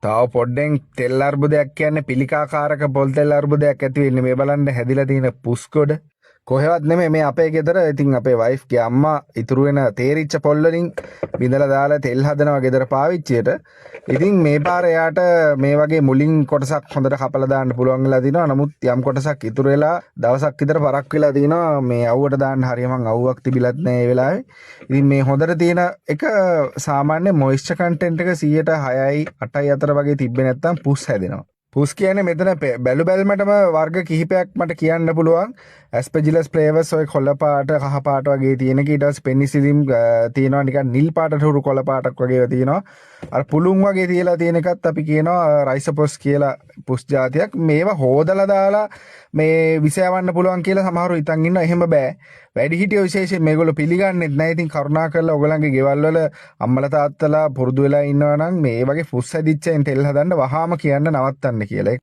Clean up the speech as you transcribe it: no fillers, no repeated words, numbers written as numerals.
තව පොඩ්ඩෙන් තෙල් අර්බුදයක් කියන්නේ පිළිකාකාරක පොල් තෙල් අර්බුදයක් ඇති වෙන්නේ. මේ බලන්න හැදිලා තියෙන පුස්කොඩ කොහෙවත් නෙමෙයි මේ අපේ ගෙදර. ඉතින් අපේ වයිෆ්ගේ අම්මා ඉතුරු වෙන තේරිච්ච පොල් වලින් බිඳලා දාලා තෙල් හදනවා ගෙදර පාවිච්චියට. ඉතින් මේ පාර එයාට මේ වගේ මුලින් කොටසක් හොඳට කපලා දාන්න පුළුවන් වෙලා තිනවා. නමුත් යම් කොටසක් ඉතුරු වෙලා දවසක් විතර පරක් වෙලා තිනවා. මේ අවුවට දාන්න හරිය මං අවුවක් තිබිලත් නැහැ ඒ වෙලාවේ. ඉතින් මේ හොඳට තියෙන එක සාමාන්‍ය මොයිස්චර් කන්ටෙන්ට් එක 106යි 8යි අතර වගේ තිබ්බේ නැත්නම් පුස් හැදෙනවා. පුස් කියන්නේ මෙතන බැලු බැලමටම වර්ග කිහිපයක් මට කියන්න පුළුවන්. ඇස්පෙජිලස් ෆ්ලේවර්ස් ඔය කොළ පාට කහ පාට වගේ තියෙන එක. ඊට පස්සේ පෙනිසිලින් තියෙනවා නිකන් නිල් පාටට හුරු කොළ පාටක් වගේ තියෙනවා. අර පුළුන් වගේ තියලා තියෙන එකත් අපි කියනවා රයිසොපොස් කියලා පුස් జాතියක්. මේවා හොදලා දාලා මේ විසයවන්න පුළුවන් කියලා සමහරව හිතන් ඉන්නවා. එහෙම බෑ. වැඩිහිටියෝ විශේෂයෙන් මේගොල්ලෝ පිළිගන්නේ නැහැ. ඉතින් කරුණාකරලා ඔයගලන්ගේ ගෙවල් වල අම්මලා තාත්තලා පුරුදු වෙලා ඉන්නවා නම් මේ වගේ පුස් හැදිච්චෙන් තෙල් හදන්න වහාම කියන්න නවත්තන්න කියලා.